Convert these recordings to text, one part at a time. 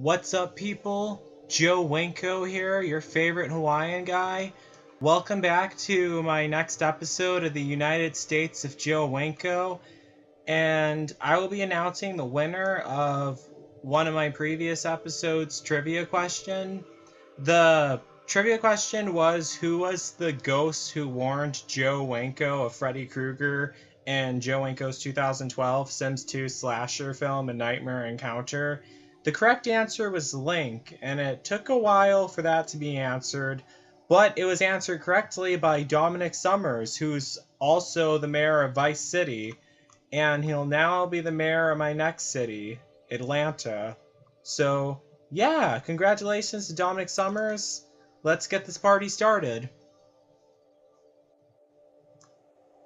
What's up, people? Joe Winko here, your favorite Hawaiian guy. Welcome back to my next episode of the United States of Joe Winko, and I will be announcing the winner of one of my previous episodes' trivia question. The trivia question was, who was the ghost who warned Joe Winko of Freddy Krueger in Joe Winko's 2012 Sims 2 slasher film A Nightmare Encounter? The correct answer was Link, and it took a while for that to be answered, but it was answered correctly by Dominic Summers, who's also the mayor of Vice City, and he'll now be the mayor of my next city, Atlanta. So, yeah, congratulations to Dominic Summers. Let's get this party started.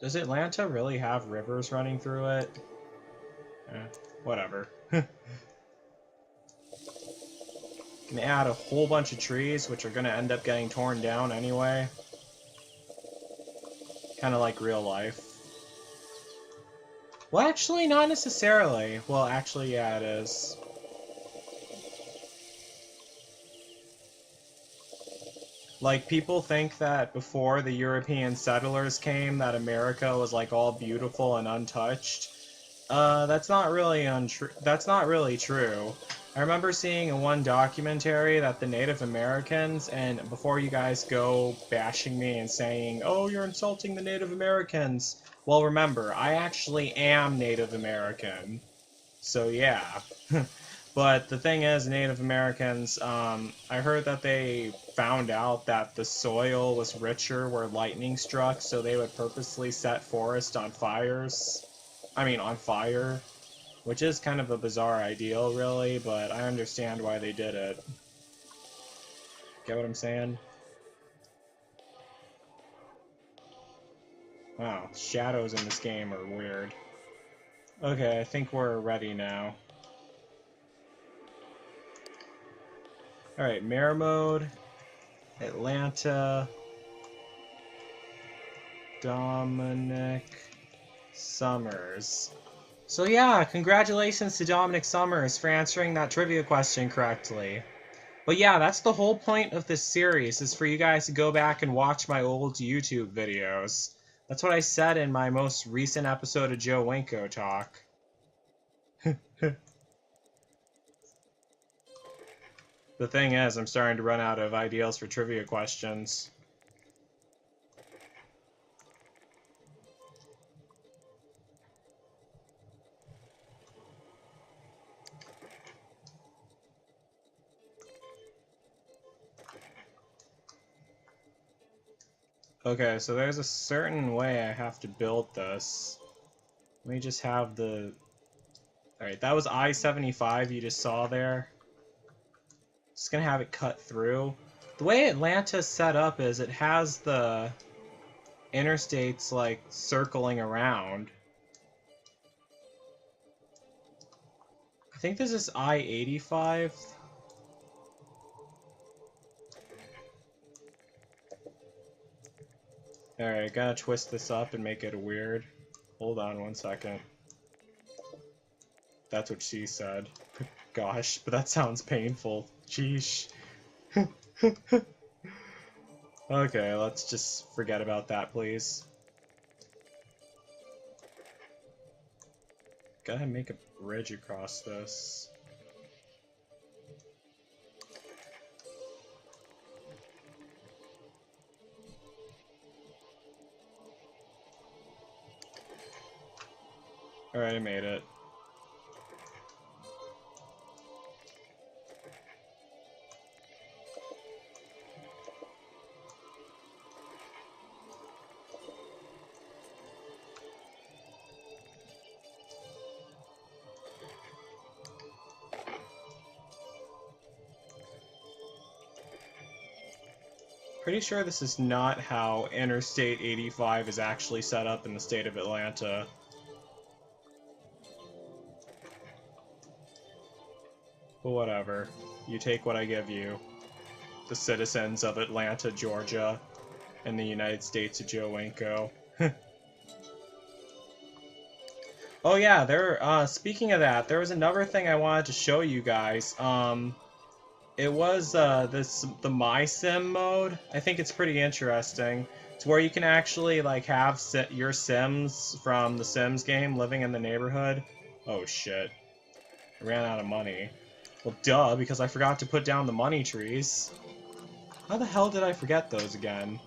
Does Atlanta really have rivers running through it? Whatever. Can add a whole bunch of trees, which are going to end up getting torn down anyway. Kind of like real life. Well, actually, not necessarily. Well, actually, yeah, it is. Like, people think that before the European settlers came, that America was, like, all beautiful and untouched. That's not really true. I remember seeing in one documentary that the Native Americans, and before you guys go bashing me and saying, oh, you're insulting the Native Americans, well, remember, I actually am Native American. So, yeah. But the thing is, Native Americans, I heard that they found out that the soil was richer where lightning struck, so they would purposely set forest on fire. Which is kind of a bizarre ideal, really, but I understand why they did it. Get what I'm saying? Wow, shadows in this game are weird. Okay, I think we're ready now. Alright, Mayor Mode, Atlanta, Dominic Summers. So yeah, congratulations to Dominic Summers for answering that trivia question correctly. But yeah, that's the whole point of this series, is for you guys to go back and watch my old YouTube videos. That's what I said in my most recent episode of Joe Winko Talk. The thing is, I'm starting to run out of ideals for trivia questions. Okay, so there's a certain way I have to build this. Let me just have the... Alright, that was I-75 you just saw there. Just gonna have it cut through. The way Atlanta's set up is it has the interstates, like, circling around. I think this is I-85. Alright, gotta twist this up and make it weird. Hold on one second. That's what she said. Gosh, but that sounds painful. Sheesh. Okay, let's just forget about that, please. Go ahead and make a bridge across this. Alright, I made it. Pretty sure this is not how Interstate 85 is actually set up in the state of Atlanta. But whatever. You take what I give you. The citizens of Atlanta, Georgia, and the United States of Joe Winko. Oh yeah, speaking of that, there was another thing I wanted to show you guys. It was the My Sim mode. I think it's pretty interesting. It's where you can actually like have your Sims from the Sims game living in the neighborhood. Oh shit. I ran out of money. Well, duh, because I forgot to put down the money trees. How the hell did I forget those again?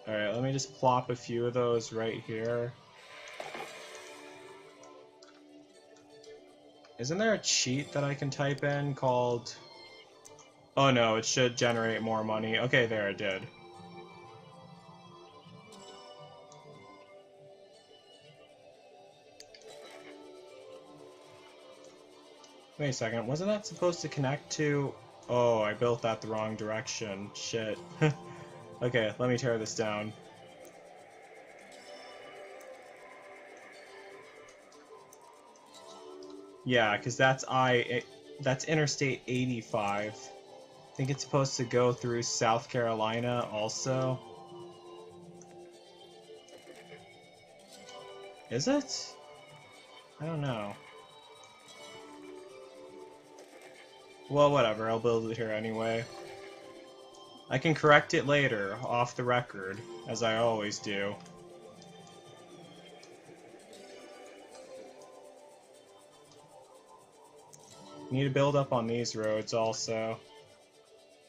Alright, let me just plop a few of those right here. Isn't there a cheat that I can type in called... Oh no, it should generate more money. Okay, there, it did. Wait a second, wasn't that supposed to connect to... Oh, I built that the wrong direction. Shit. Okay, let me tear this down. Yeah, because that's Interstate 85. I think it's supposed to go through South Carolina also. Is it? I don't know. Well, whatever, I'll build it here anyway. I can correct it later, off the record, as I always do. Need to build up on these roads also.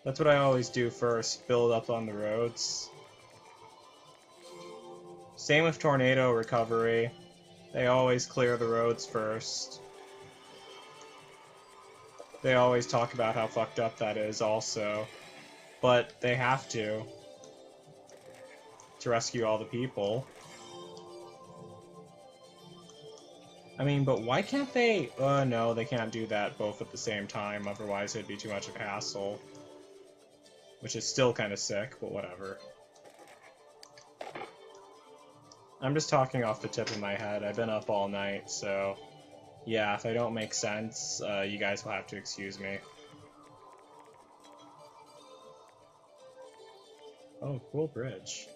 That's what I always do first, build up on the roads. Same with tornado recovery. They always clear the roads first. They always talk about how fucked up that is also. But they have to rescue all the people. I mean, but why can't they... no, they can't do that both at the same time, otherwise it'd be too much of a hassle. Which is still kind of sick, but whatever. I'm just talking off the tip of my head. I've been up all night, so... Yeah, if I don't make sense, you guys will have to excuse me. Oh, cool bridge.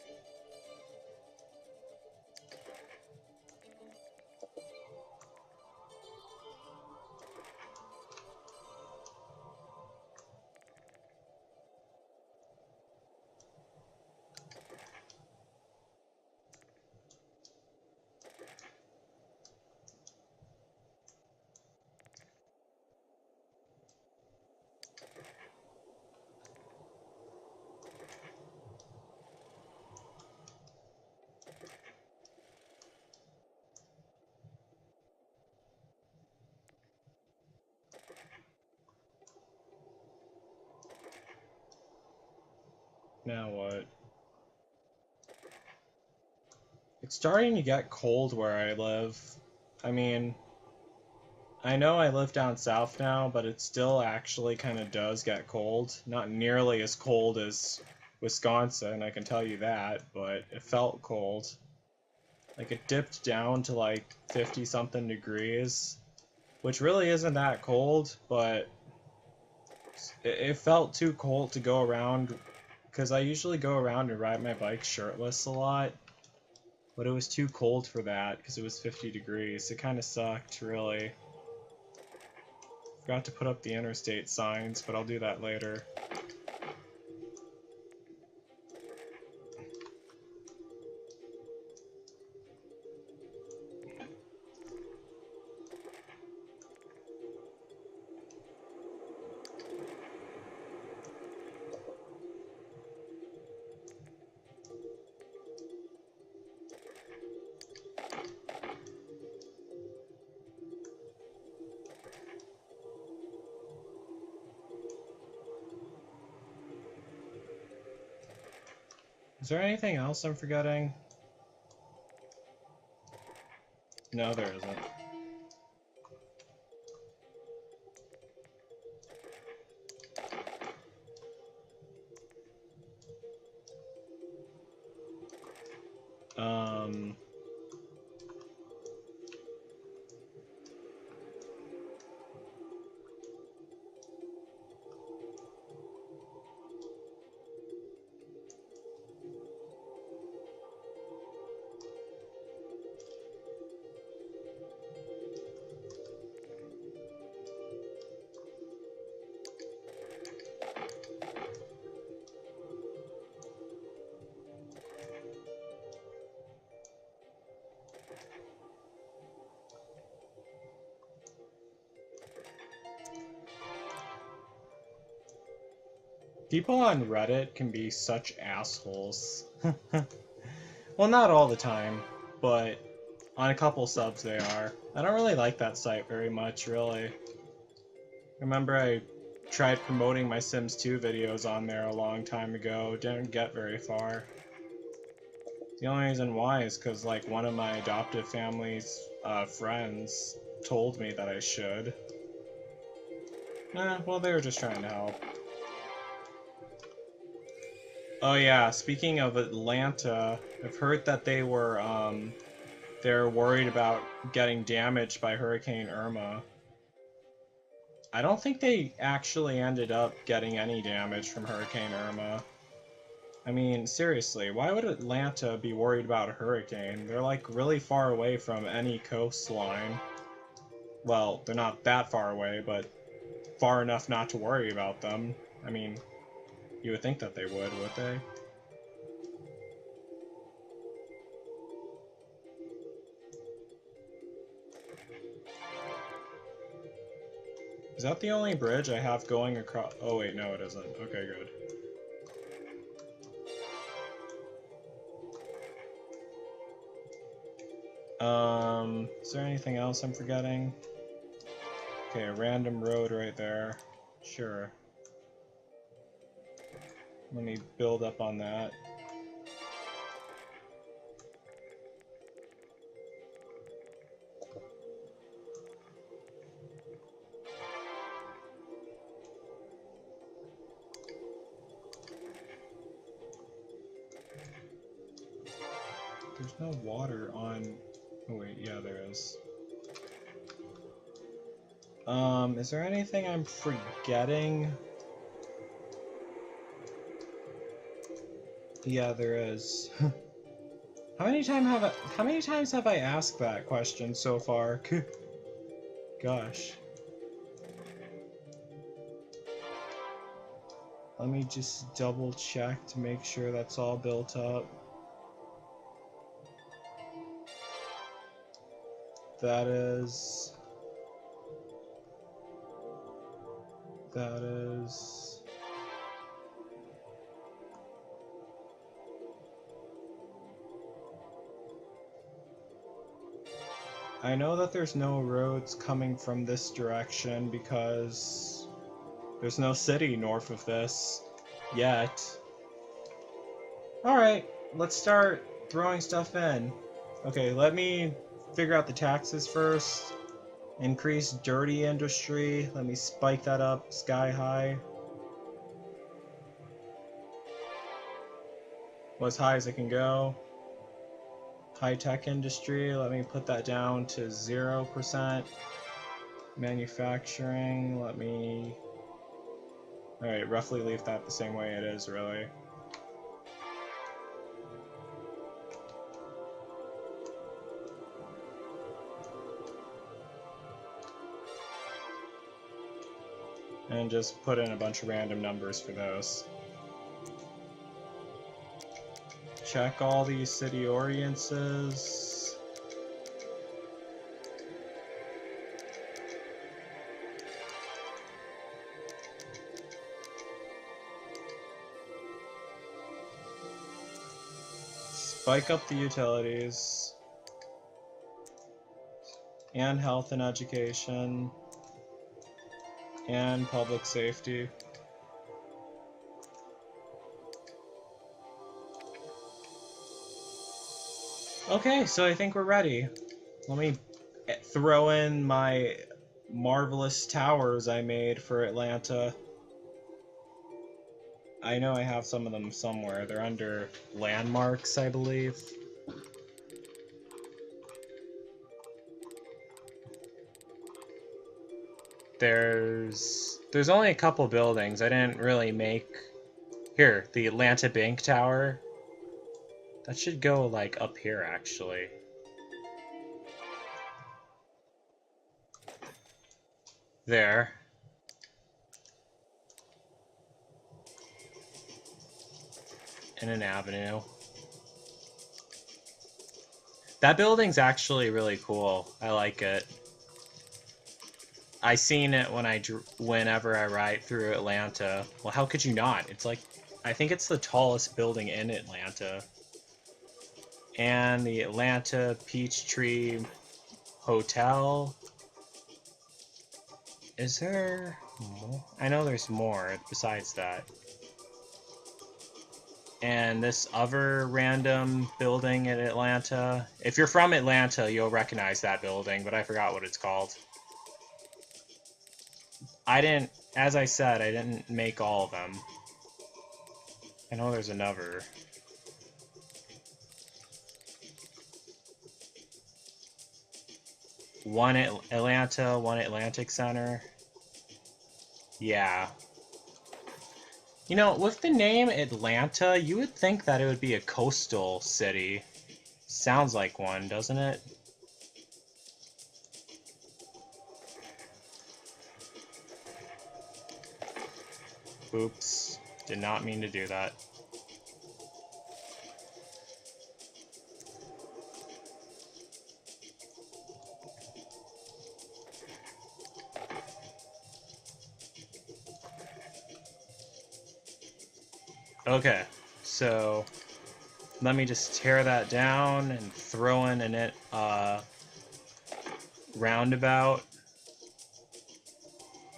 Now what? It's starting to get cold where I live. I mean, I know I live down south now, but it still actually kind of does get cold. Not nearly as cold as Wisconsin, I can tell you that, but it felt cold. Like, it dipped down to like 50-something degrees, which really isn't that cold, but it felt too cold to go around, because I usually go around and ride my bike shirtless a lot. But it was too cold for that, because it was 50 degrees. It kind of sucked, really. Forgot to put up the interstate signs, but I'll do that later. Is there anything else I'm forgetting? No, there isn't. Um... People on Reddit can be such assholes. Well, not all the time, but on a couple subs they are. I don't really like that site very much, really. Remember I tried promoting my Sims 2 videos on there a long time ago, didn't get very far. The only reason why is because, like, one of my adoptive family's friends told me that I should. Well, they were just trying to help. Oh yeah, speaking of Atlanta, I've heard that they're worried about getting damaged by Hurricane Irma. I don't think they actually ended up getting any damage from Hurricane Irma. I mean, seriously, why would Atlanta be worried about a hurricane? They're like really far away from any coastline. Well, they're not that far away, but far enough not to worry about them. I mean, you would think that they would they? Is that the only bridge I have going across? Oh wait, no it isn't. Okay, good. Is there anything else I'm forgetting? Okay, a random road right there. Sure. Let me build up on that. There's no water on... Oh wait, yeah there is. Is there anything I'm forgetting? Yeah, there is. How many times have I asked that question so far? Gosh. Let me just double check to make sure that's all built up. That is... I know that there's no roads coming from this direction because there's no city north of this yet. Alright, let's start throwing stuff in. Okay, let me figure out the taxes first. Increase dirty industry. Let me spike that up sky high. Well, as high as it can go. High-tech industry, let me put that down to 0%. Manufacturing, let me... Alright, roughly leave that the same way it is, really. And just put in a bunch of random numbers for those. Check all these city oriences. Spike up the utilities. And health and education. And public safety. Okay, so I think we're ready. Let me throw in my marvelous towers I made for Atlanta. I know I have some of them somewhere. They're under landmarks, I believe. There's only a couple buildings. I didn't really make... Here, the Atlanta Bank Tower. That should go, like, up here, actually. There. In an avenue. That building's actually really cool. I like it. I seen it when whenever I ride through Atlanta. Well, how could you not? It's like, I think it's the tallest building in Atlanta. And the Atlanta Peachtree Hotel. Is there more? I know there's more besides that. And this other random building in Atlanta. If you're from Atlanta, you'll recognize that building, but I forgot what it's called. As I said, I didn't make all of them. I know there's another. One Atlanta, one Atlantic Center. Yeah. You know, with the name Atlanta, you would think that it would be a coastal city. Sounds like one, doesn't it? Oops. Did not mean to do that. Okay, so let me just tear that down and throw in an roundabout.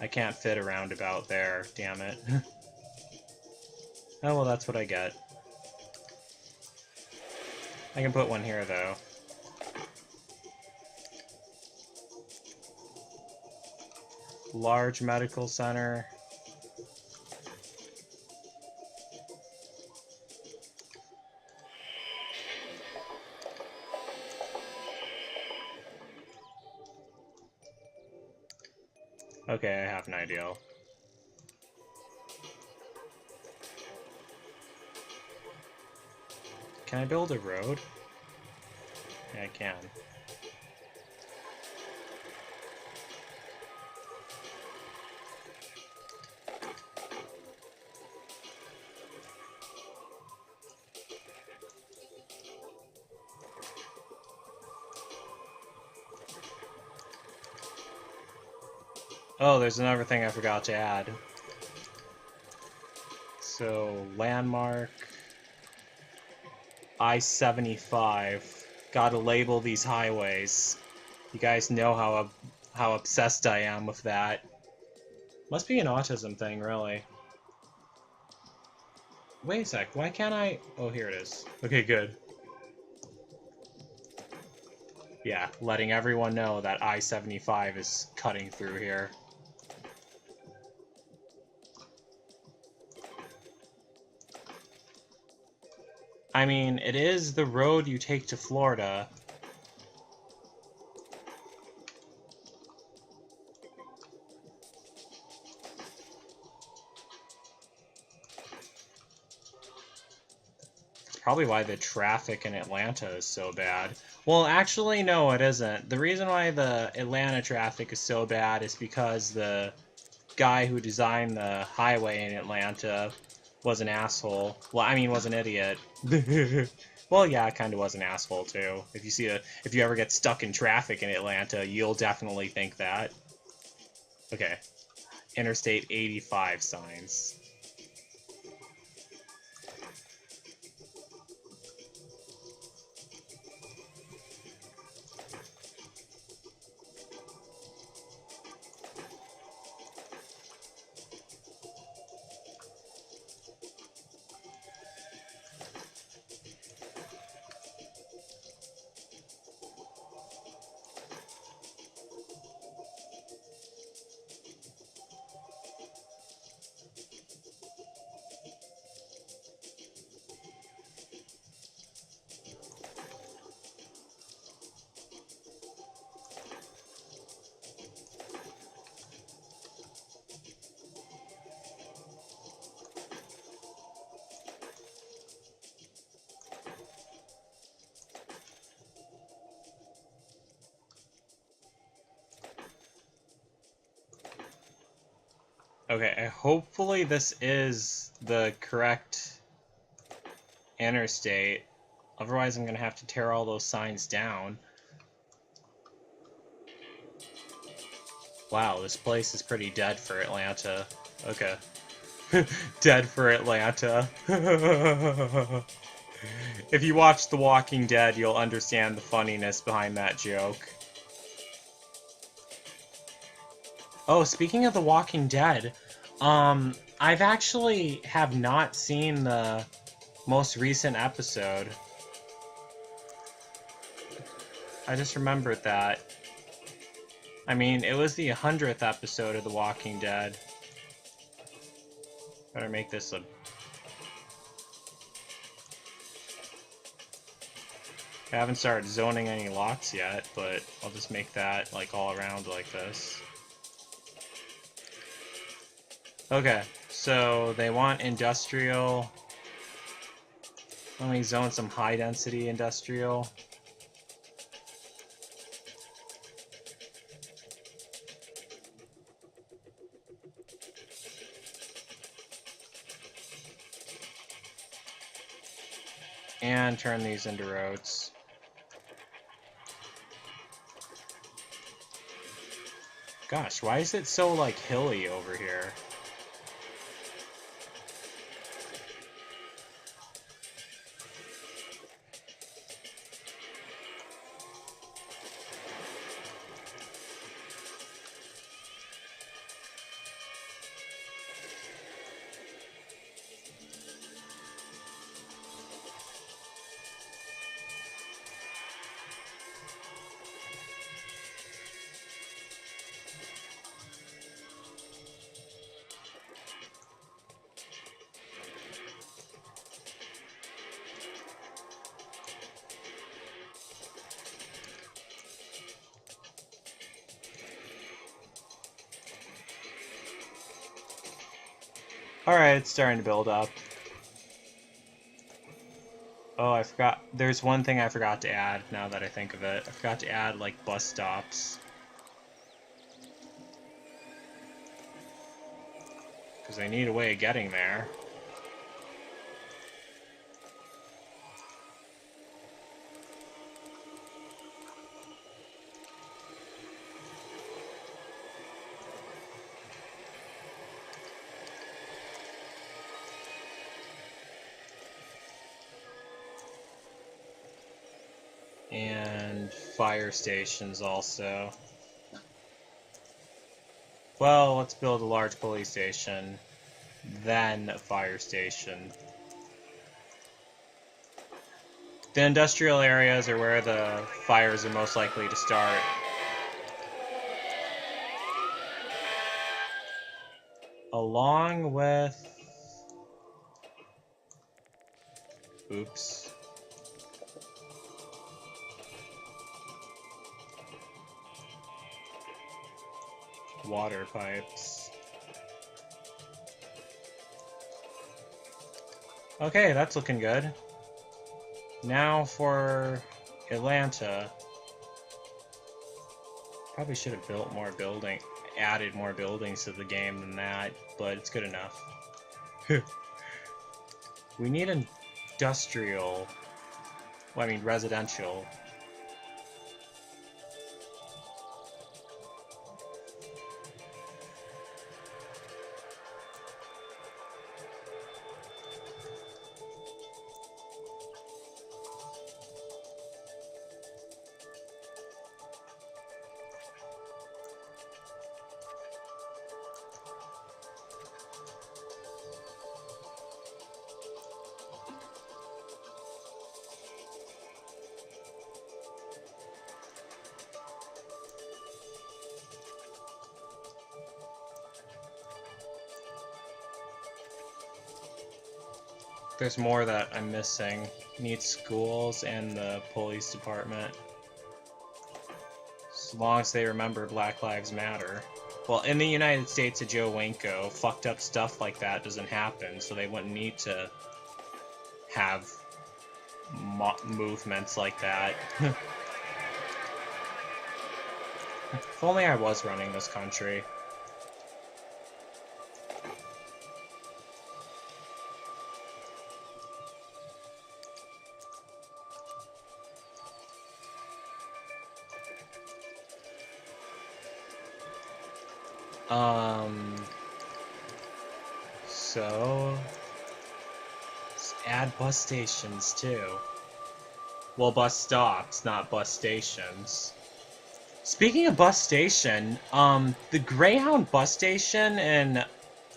I can't fit a roundabout there, damn it. Oh well, that's what I get. I can put one here though. Large medical center. Okay, I have an idea. Can I build a road? Yeah, I can. Oh, there's another thing I forgot to add. So, landmark, I-75. Gotta label these highways. You guys know how obsessed I am with that. Must be an autism thing, really. Wait a sec, why can't I... Oh, here it is. Okay, good. Yeah, letting everyone know that I-75 is cutting through here. I mean, it is the road you take to Florida. It's probably why the traffic in Atlanta is so bad. Well, actually, no, it isn't. The reason why the Atlanta traffic is so bad is because the guy who designed the highway in Atlanta was an asshole. Well, I mean, was an idiot. Well, yeah, kind of was an asshole too. If you ever get stuck in traffic in Atlanta, you'll definitely think that. Okay, Interstate 85 signs. Okay, hopefully this is the correct interstate. Otherwise, I'm going to have to tear all those signs down. Wow, this place is pretty dead for Atlanta. Okay. Dead for Atlanta. If you watch The Walking Dead, you'll understand the funniness behind that joke. Oh, speaking of The Walking Dead, I've actually have not seen the most recent episode. I just remembered that. I mean, it was the 100th episode of The Walking Dead. Better make this a... I haven't started zoning any lots yet, but I'll just make that, like, all around like this. Okay, so they want industrial. Let me zone some high-density industrial. And turn these into roads. Gosh, why is it so, like, hilly over here? Alright, it's starting to build up. Oh, I forgot. There's one thing I forgot to add, now that I think of it. I forgot to add, like, bus stops. Because I need a way of getting there. And fire stations also. Well, let's build a large police station, then a fire station. The industrial areas are where the fires are most likely to start. Along with... Oops. Water pipes. Okay, that's looking good. Now for Atlanta. Probably should have built more added more buildings to the game than that, but it's good enough. We need industrial, well, I mean residential. There's more that I'm missing. Need schools and the police department. As long as they remember Black Lives Matter. Well, in the United States of Joe Winko, fucked up stuff like that doesn't happen, so they wouldn't need to have movements like that. If only I was running this country. So let's add bus stations too. Well, bus stops, not bus stations. Speaking of bus station, the Greyhound bus station in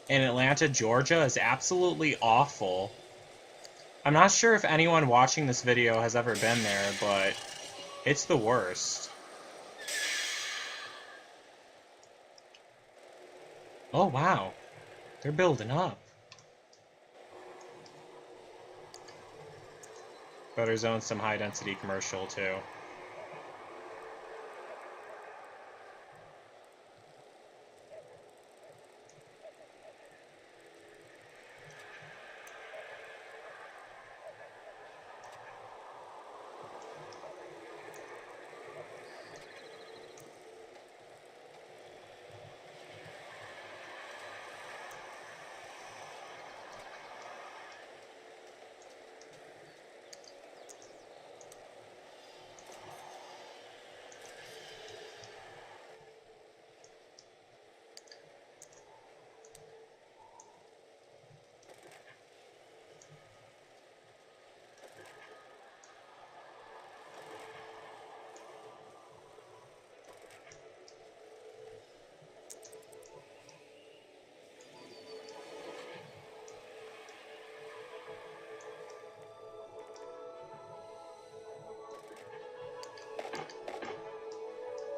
Atlanta, Georgia is absolutely awful. I'm not sure if anyone watching this video has ever been there, but it's the worst. Oh wow, they're building up. Better zone some high density commercial too.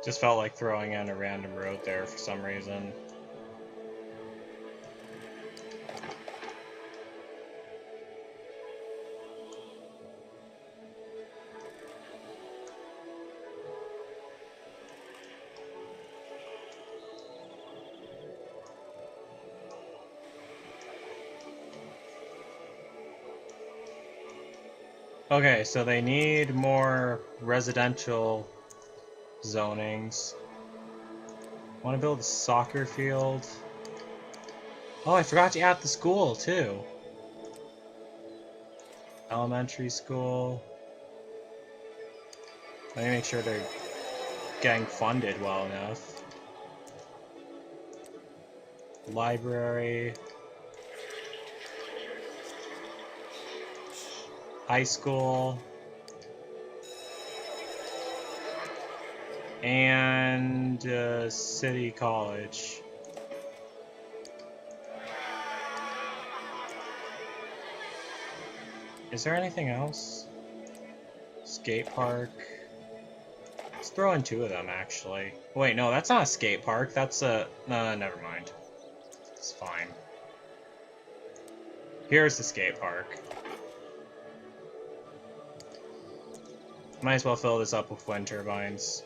Just felt like throwing in a random road there for some reason. Okay, so they need more residential zonings. Want to build a soccer field. Oh, I forgot to add the school too. Elementary school. Let me make sure they're getting funded well enough. Library. High school. And city college. Is there anything else? Skate park. Let's throw in 2 of them, actually. Wait, no, that's not a skate park. That's a... never mind. It's fine. Here's the skate park. Might as well fill this up with wind turbines.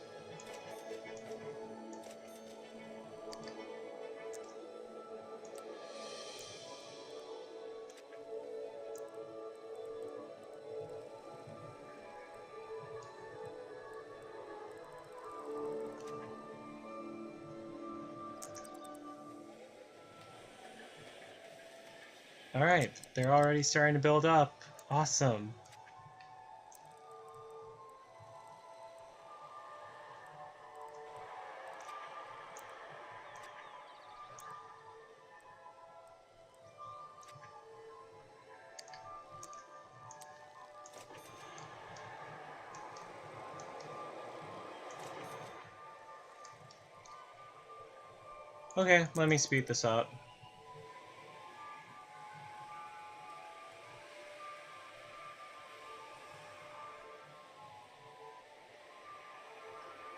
Alright, they're already starting to build up. Awesome. Okay, let me speed this up.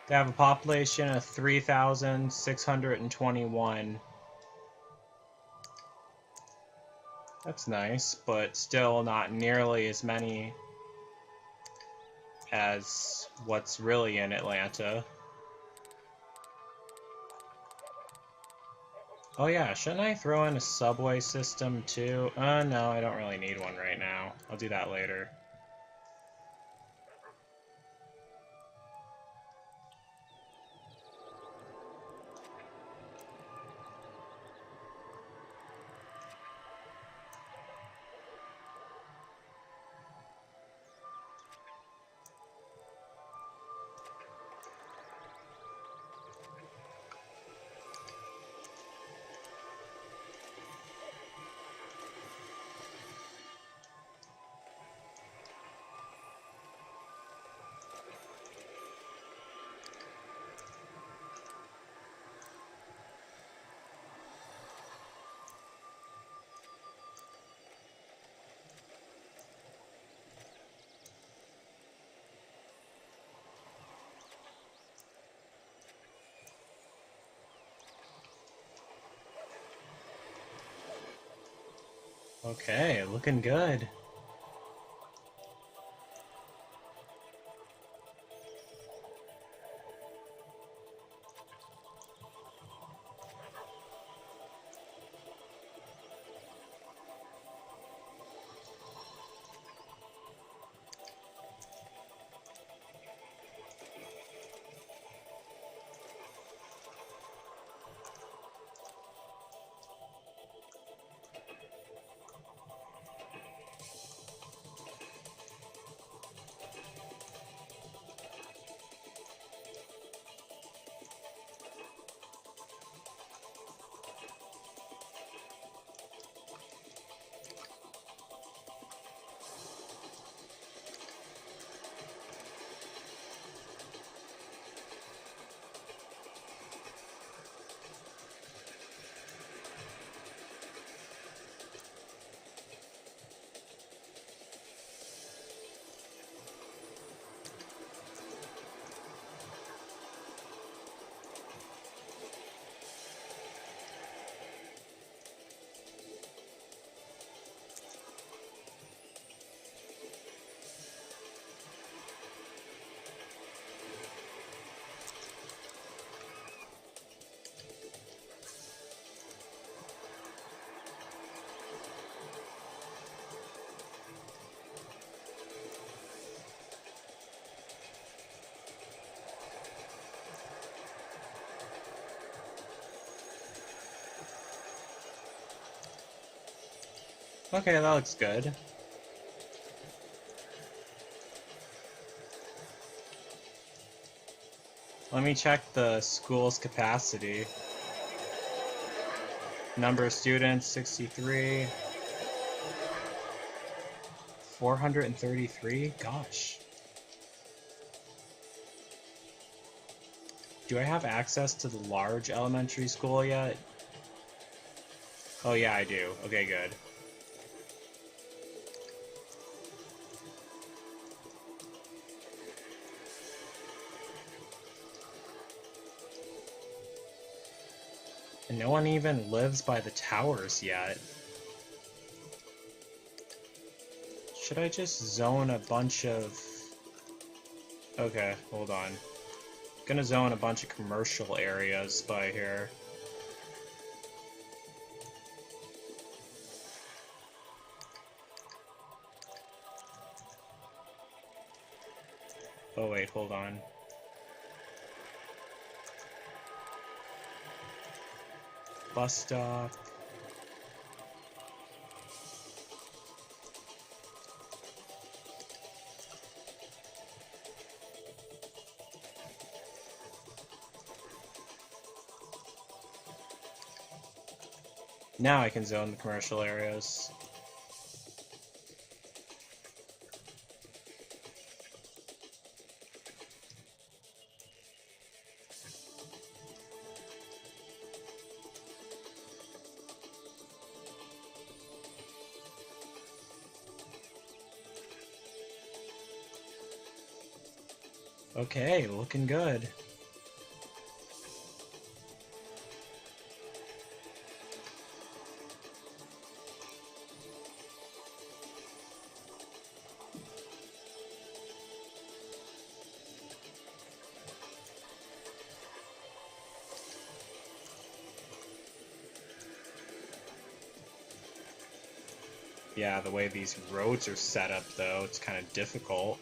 They have a population of 3,621. That's nice, but still not nearly as many as what's really in Atlanta. Oh yeah, shouldn't I throw in a subway system too? No, I don't really need one right now. I'll do that later. Okay, looking good. Okay, that looks good. Let me check the school's capacity. Number of students, 63. 433? Gosh. Do I have access to the large elementary school yet? Oh yeah, I do. Okay, good. And no one even lives by the towers yet. Should I just zone a bunch of... Okay, hold on. Gonna zone a bunch of commercial areas by here. Oh wait, hold on. Bus stop. Now I can zone the commercial areas. Okay, looking good. Yeah, the way these roads are set up, though, it's kind of difficult.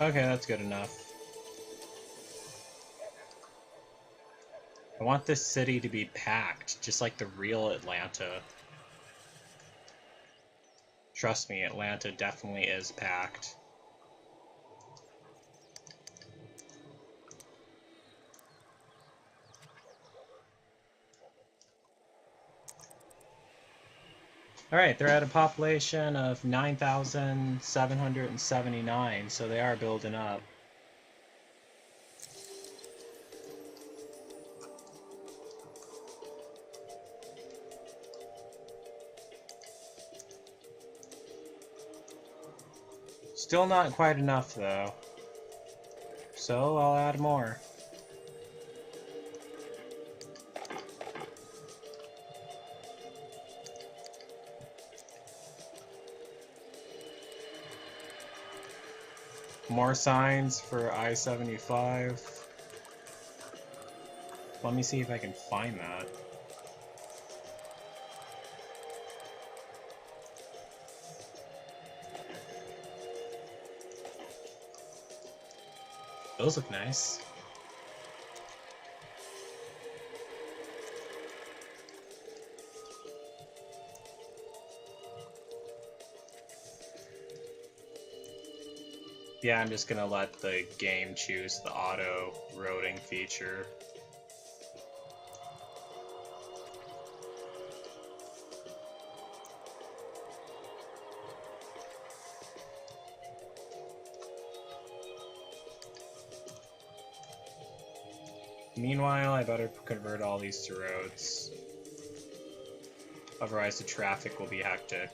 Okay, that's good enough. I want this city to be packed, just like the real Atlanta. Trust me, Atlanta definitely is packed. Alright, they're at a population of 9,779, so they are building up. Still not quite enough, though. So I'll add more. More signs for I-75. Let me see if I can find that. Those look nice. Yeah, I'm just gonna let the game choose the auto roading feature. Meanwhile, I better convert all these to roads. Otherwise the traffic will be hectic.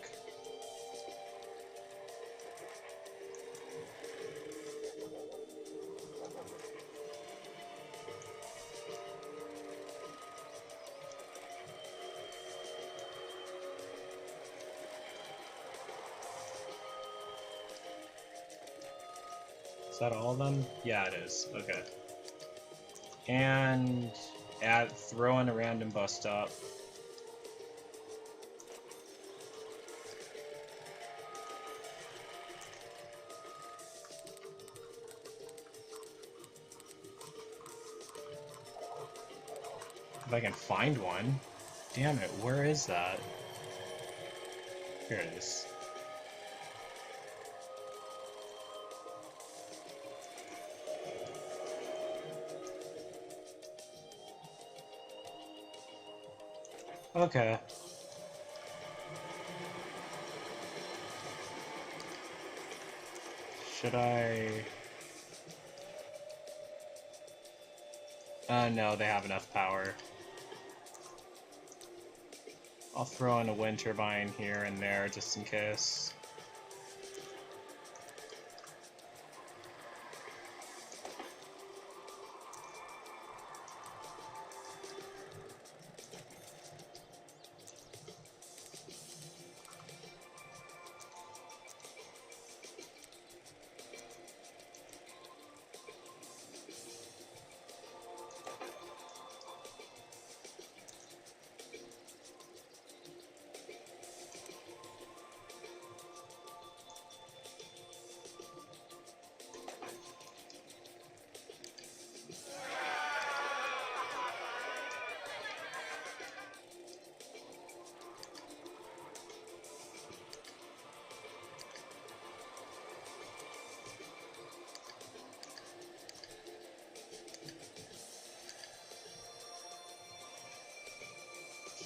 Is that all of them? Yeah, it is. Okay. And throw in a random bus stop. If I can find one. Damn it, where is that? Here it is. Okay. Should I... no, they have enough power. I'll throw in a wind turbine here and there just in case.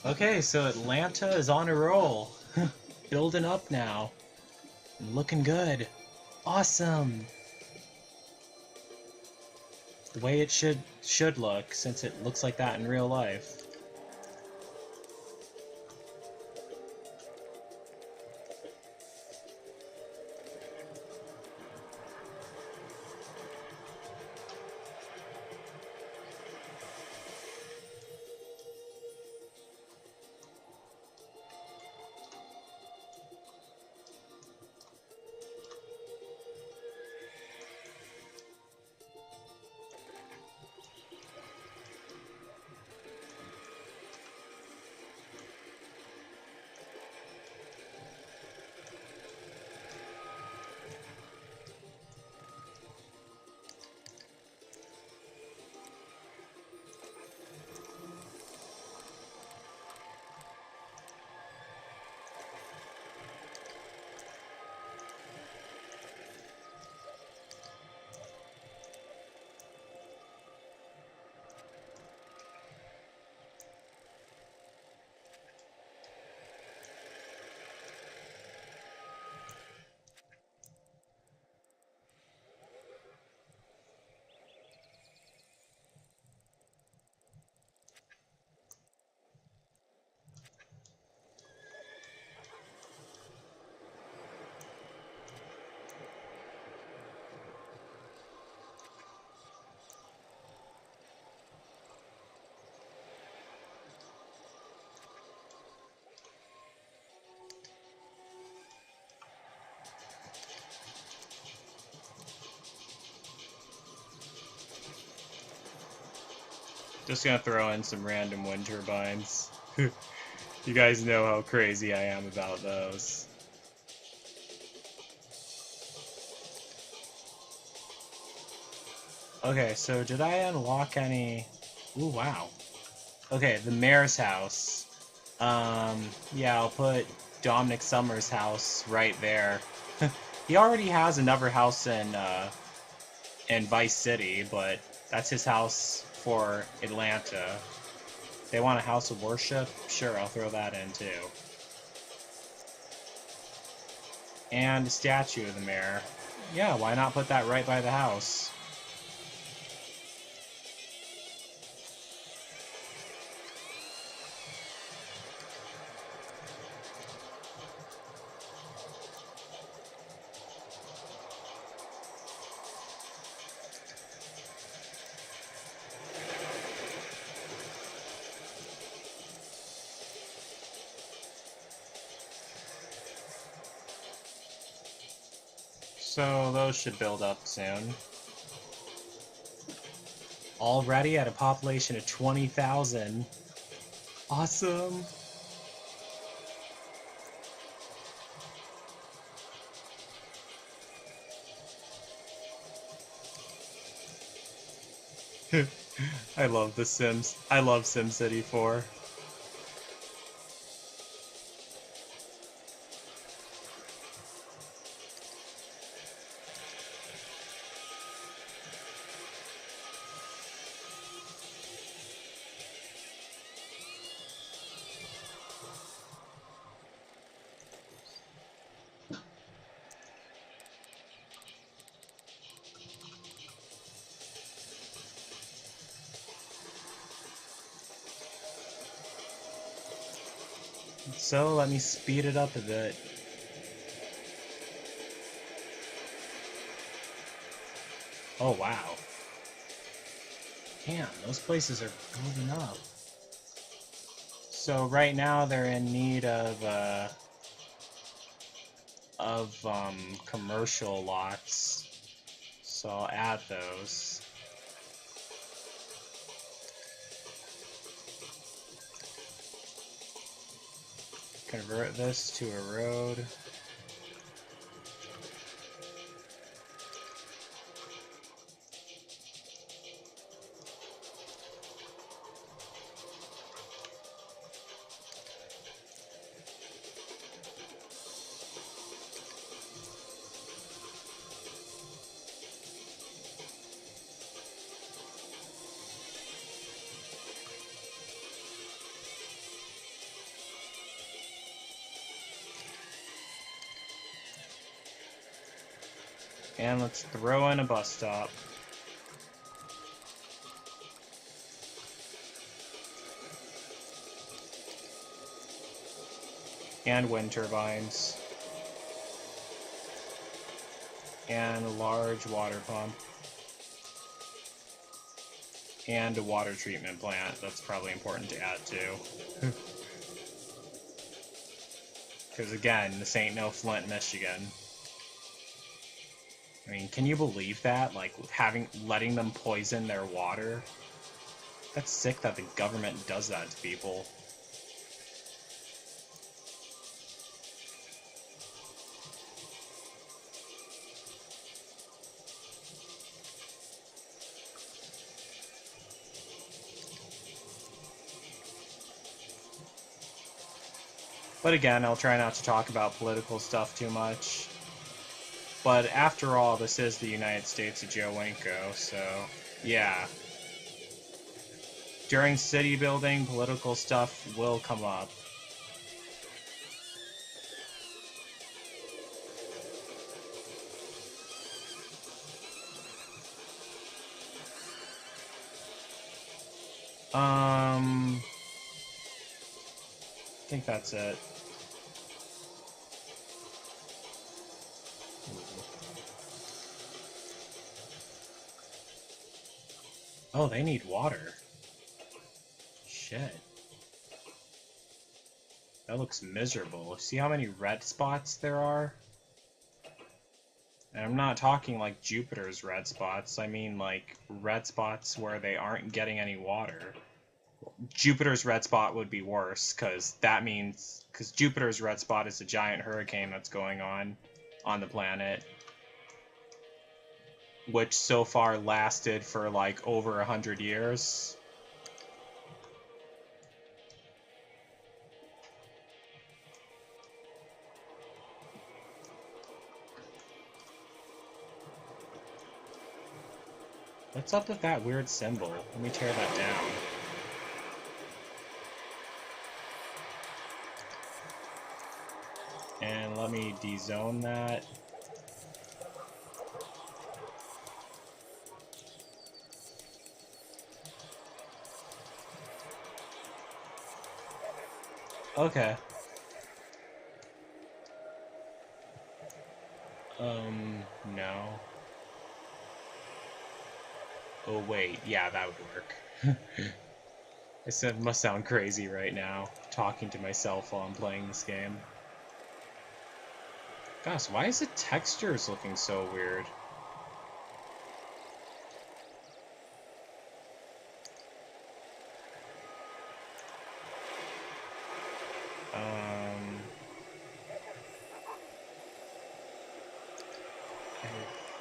Okay, so Atlanta is on a roll. Building up now. Looking good. Awesome! The way it should look, since it looks like that in real life. Just gonna throw in some random wind turbines. You guys know how crazy I am about those. Okay, so did I unlock any... Ooh, wow. Okay, the mayor's house. Yeah, I'll put Dominic Summers' house right there. He already has another house in Vice City, but that's his house for Atlanta. They want a house of worship? Sure, I'll throw that in too. And a statue of the mayor. Yeah, why not put that right by the house? So those should build up soon. Already at a population of 20,000. Awesome! I love The Sims. I love SimCity 4. So let me speed it up a bit. Oh wow. Damn, those places are building up. So right now they're in need of commercial lots. So I'll add those. Convert this to a road. And let's throw in a bus stop. And wind turbines. And a large water pump. And a water treatment plant. That's probably important to add too. Because again, this ain't no Flint, Michigan. I mean, can you believe that? Like, letting them poison their water? That's sick that the government does that to people. But again, I'll try not to talk about political stuff too much. But after all, this is the United States of Joe Winko, so yeah. During city building, political stuff will come up. I think that's it. Oh, they need water. Shit. That looks miserable. See how many red spots there are? And I'm not talking like Jupiter's red spots, I mean like red spots where they aren't getting any water. Jupiter's red spot would be worse, because Jupiter's red spot is a giant hurricane that's going on the planet, which so far lasted for like over 100 years. What's up with that weird symbol? Let me tear that down. And let me dezone that. Okay. No. Oh, wait. Yeah, that would work. It must sound crazy right now, talking to myself while I'm playing this game. Gosh, why is the textures looking so weird?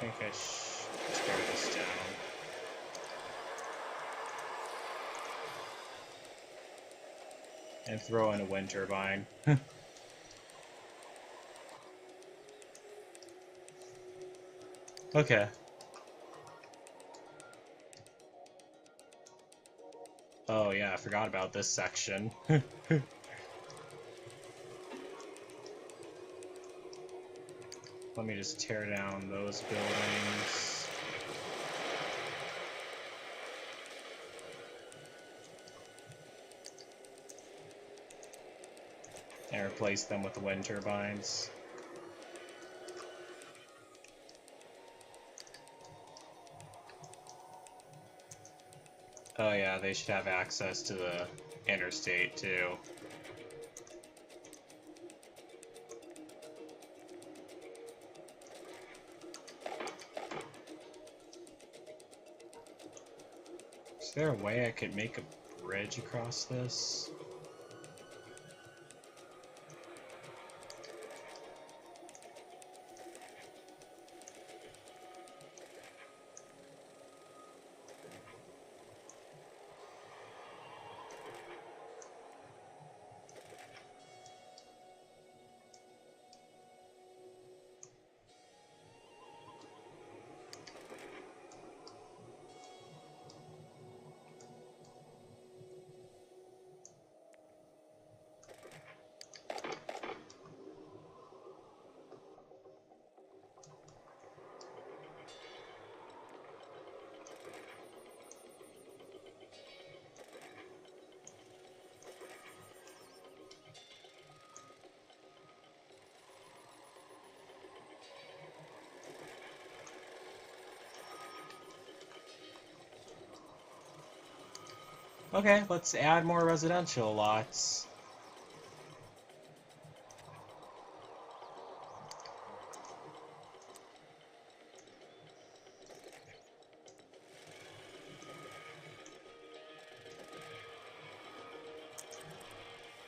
I think I should tear this down. And throw in a wind turbine. Okay. Oh yeah, I forgot about this section. Let me just tear down those buildings. And replace them with the wind turbines. Oh yeah, they should have access to the interstate too. Is there a way I could make a bridge across this? Okay, let's add more residential lots.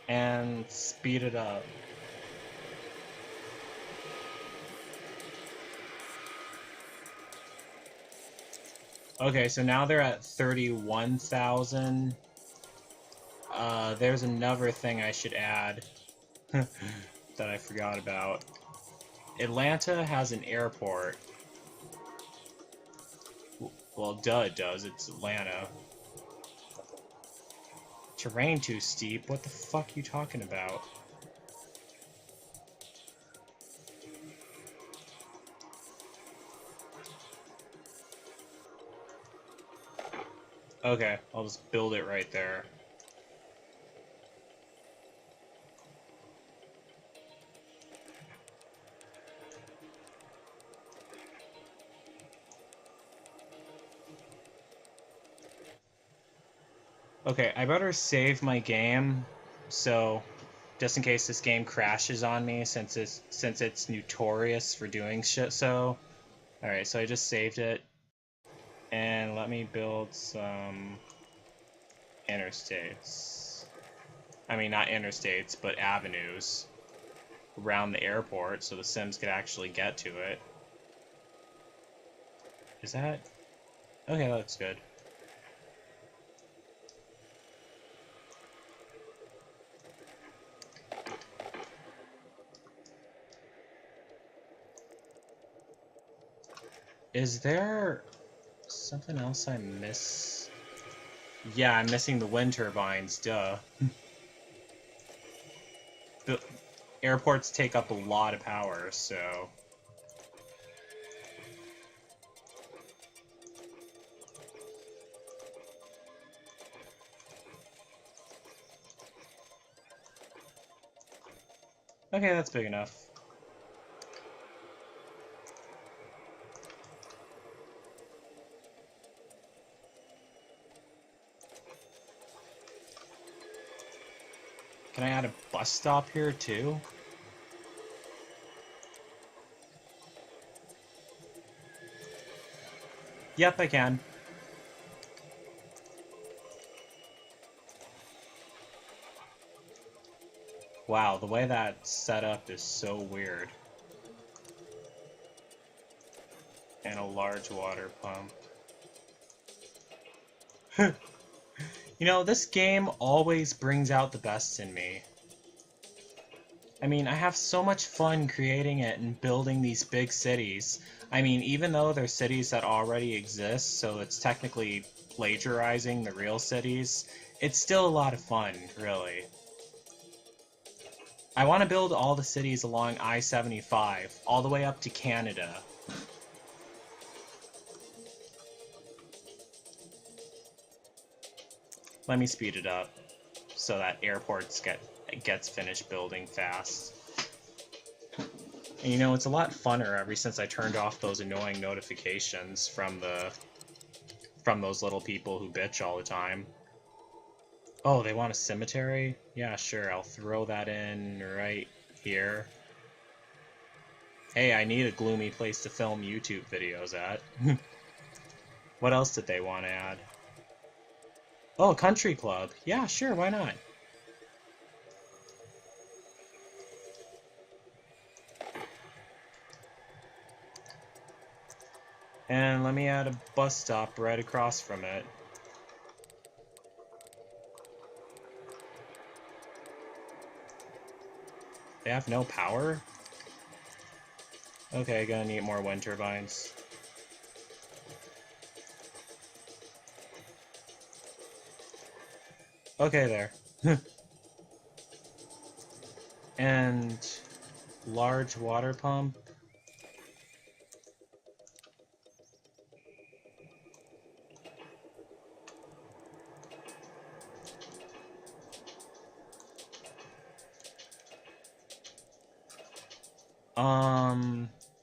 And speed it up. Okay, so now they're at 31,000. There's another thing I should add that I forgot about. Atlanta has an airport. Well, duh, it does. It's Atlanta. Terrain too steep? What the fuck are you talking about? Okay, I'll just build it right there. Okay, I better save my game, so just in case this game crashes on me, since it's notorious for doing shit so. Alright, so I just saved it. And let me build some interstates. I mean, not interstates, but avenues around the airport so the Sims could actually get to it. Is that... Okay, that looks good. Is there something else I miss? Yeah, I'm missing the wind turbines, duh. The airports take up a lot of power, so... Okay, that's big enough. Can I add a bus stop here, too? Yep, I can. Wow, the way that's set up is so weird. And a large water pump. You know, this game always brings out the best in me. I mean, I have so much fun creating it and building these big cities. I mean, even though they're cities that already exist, so it's technically plagiarizing the real cities, it's still a lot of fun, really. I want to build all the cities along I-75, all the way up to Canada. Let me speed it up so that airports gets finished building fast. And you know, it's a lot funner ever since I turned off those annoying notifications from those little people who bitch all the time. Oh, they want a cemetery? Yeah, sure, I'll throw that in right here. Hey, I need a gloomy place to film YouTube videos at. What else did they want to add? Oh, a country club. Yeah, sure, why not? And let me add a bus stop right across from it. They have no power? Okay, gonna need more wind turbines. Okay, there. And large water pump.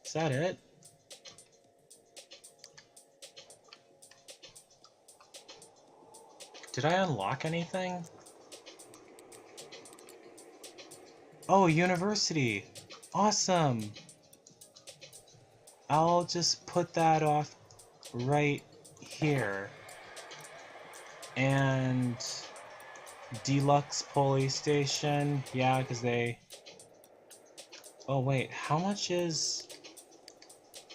Is that it? Did I unlock anything? Oh, university! Awesome! I'll just put that off right here. And deluxe police station, yeah, because they... Oh wait, how much is...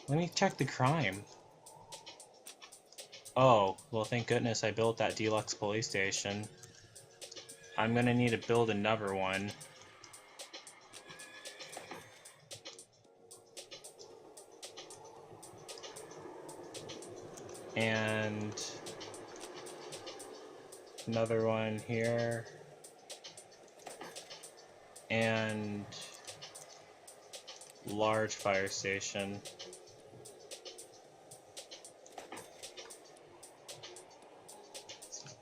Let me check the crime. Oh, well thank goodness I built that deluxe police station. I'm gonna need to build another one. And another one here. And large fire station.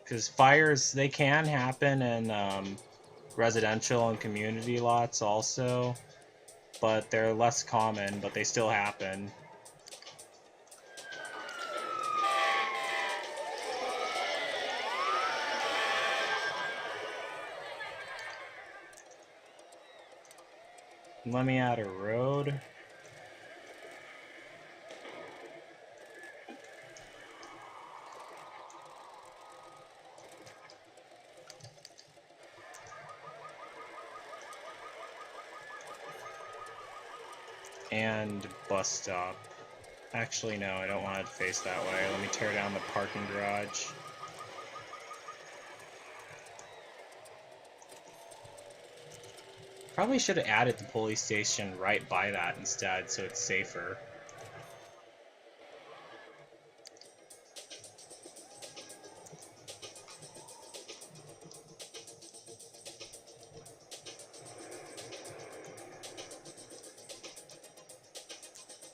Because fires, they can happen in residential and community lots also, but they're less common, but they still happen. Let me add a road. And bus stop. Actually, no, I don't want it to face that way. Let me tear down the parking garage. Probably should have added the police station right by that instead, so it's safer.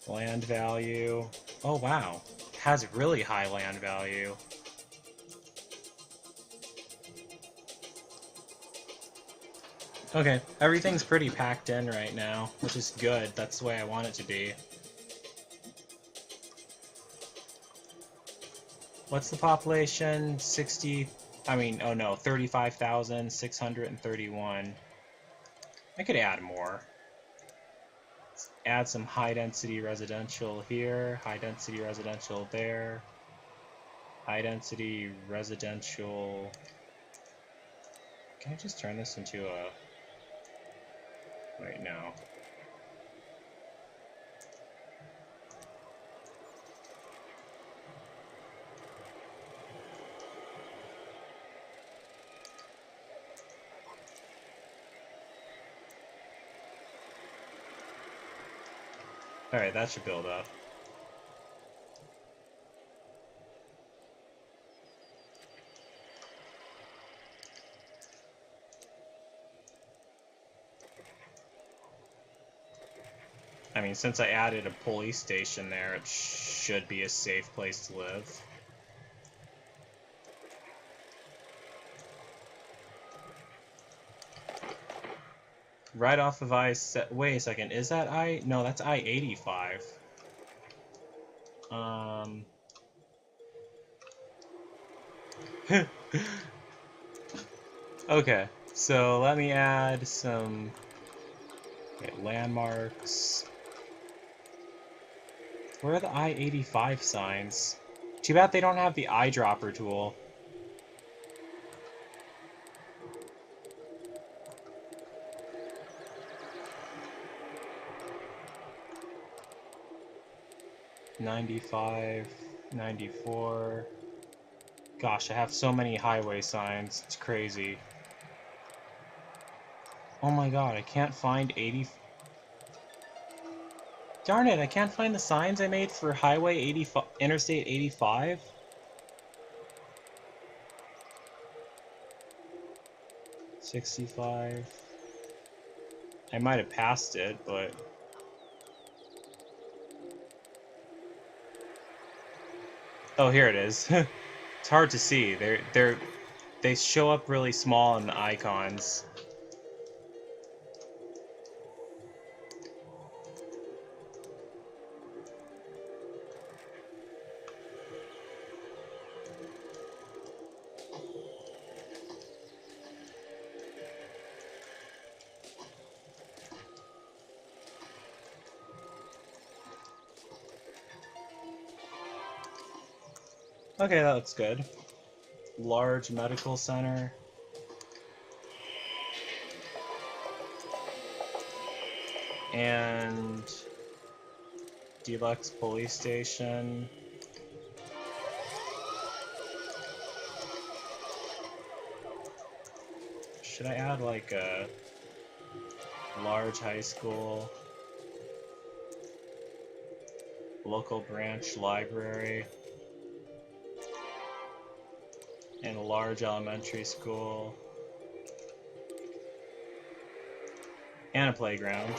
Land value. Oh wow, has really high land value. Okay, everything's pretty packed in right now, which is good. That's the way I want it to be. What's the population? 60... oh no, 35,631. I could add more. Let's add some high-density residential here, high-density residential there, high-density residential... Can I just turn this into a... Wait, no. Alright, that should build up. I mean, since I added a police station there, it should be a safe place to live. Right off of wait a second, is that no, that's I-85. Okay, so let me add some landmarks. Where are the I-85 signs? Too bad they don't have the eyedropper tool. '95, '94. Gosh, I have so many highway signs. It's crazy. Oh my god, I can't find 80... Darn it, I can't find the signs I made for Highway 85, Interstate 85? '65. I might have passed it, but... Oh, here it is. It's hard to see. They show up really small in the icons. Okay, that looks good. Large medical center. And deluxe police station. Should I add like a large high school? Local branch library? And a large elementary school, and a playground.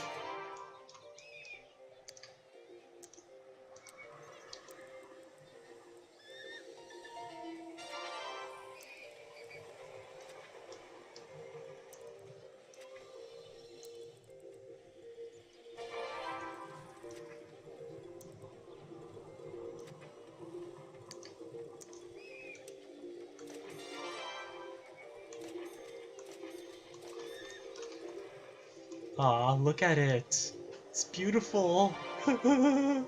Aw, look at it. It's beautiful. I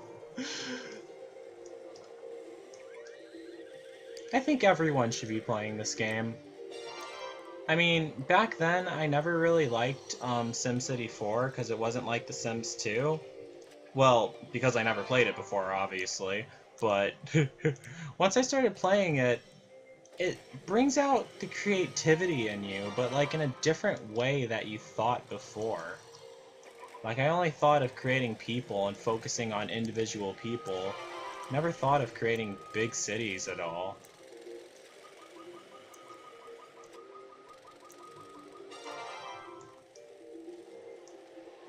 think everyone should be playing this game. I mean, back then I never really liked SimCity 4 because it wasn't like The Sims 2. Well, because I never played it before, obviously. But once I started playing it, it brings out the creativity in you, but like in a different way that you thought before. Like, I only thought of creating people and focusing on individual people. Never thought of creating big cities at all.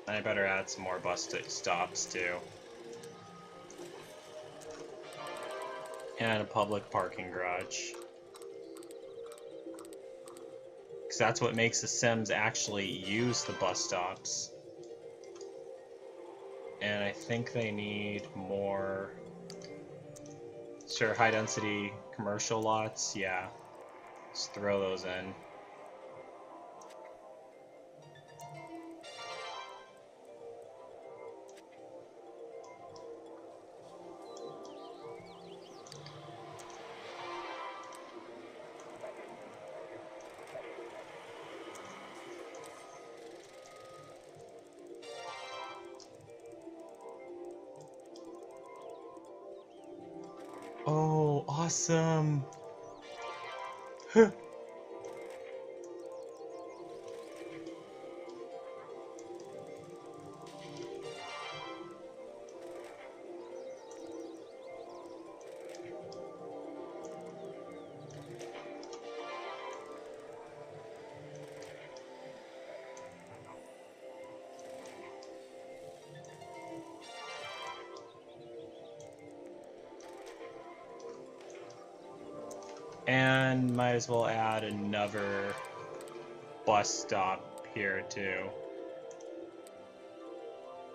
And I better add some more bus stops too. And a public parking garage. Because that's what makes the Sims actually use the bus stops. And I think they need more... Sure, high-density commercial lots, yeah. Just throw those in. Oh, awesome! And might as well add another bus stop here too.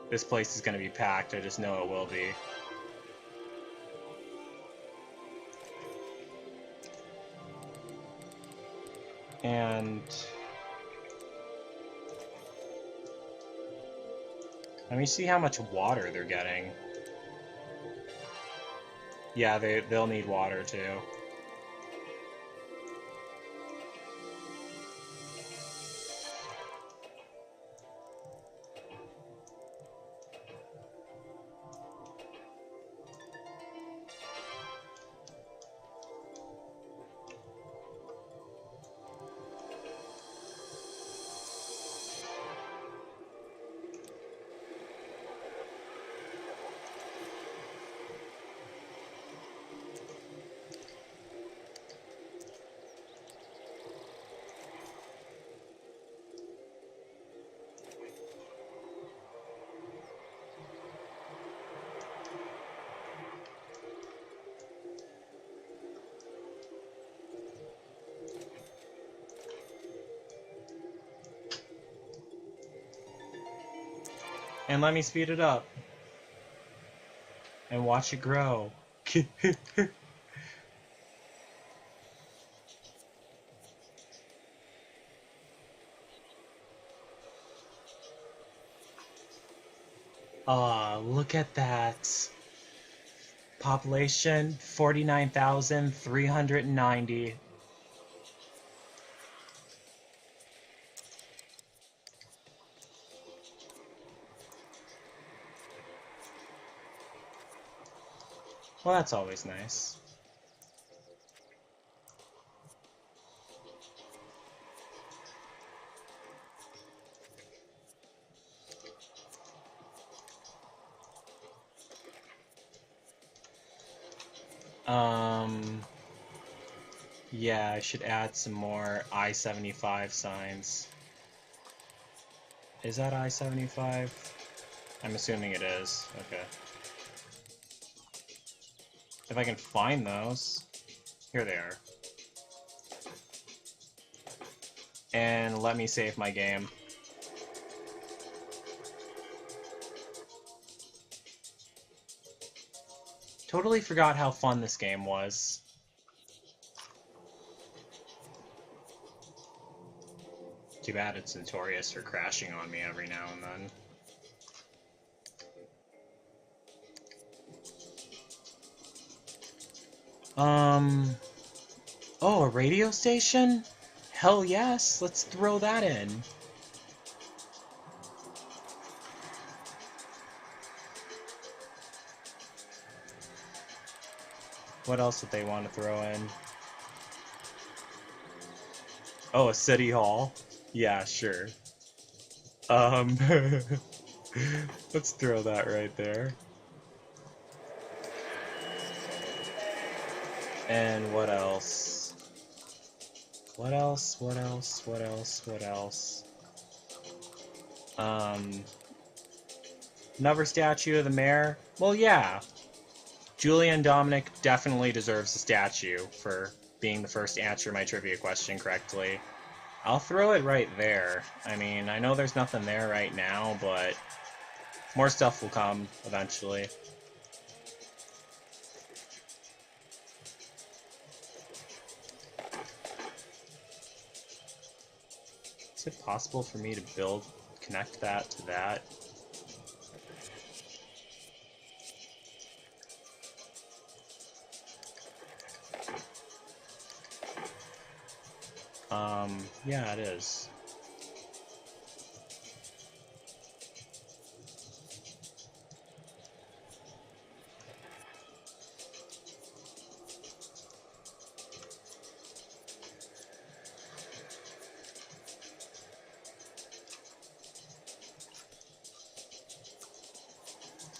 This place is going to be packed, I just know it will be. And let me see how much water they're getting. Yeah, they'll need water too. And let me speed it up. And watch it grow. Ah, look at that. Population 49,390. Well, that's always nice. Yeah, I should add some more I-75 signs. Is that I-75? I'm assuming it is. Okay. If I can find those. Here they are. And let me save my game. Totally forgot how fun this game was. Too bad it's notorious for crashing on me every now and then. Oh, a radio station? Hell yes, let's throw that in. What else would they want to throw in? Oh, a city hall? Yeah, sure. Let's throw that right there. And what else? What else? What else? What else? What else? Another statue of the mayor? Well, yeah. Julian Dominic definitely deserves a statue for being the first to answer my trivia question correctly. I'll throw it right there. I mean, I know there's nothing there right now, but more stuff will come eventually. Is it possible for me to connect that to that? Yeah, it is.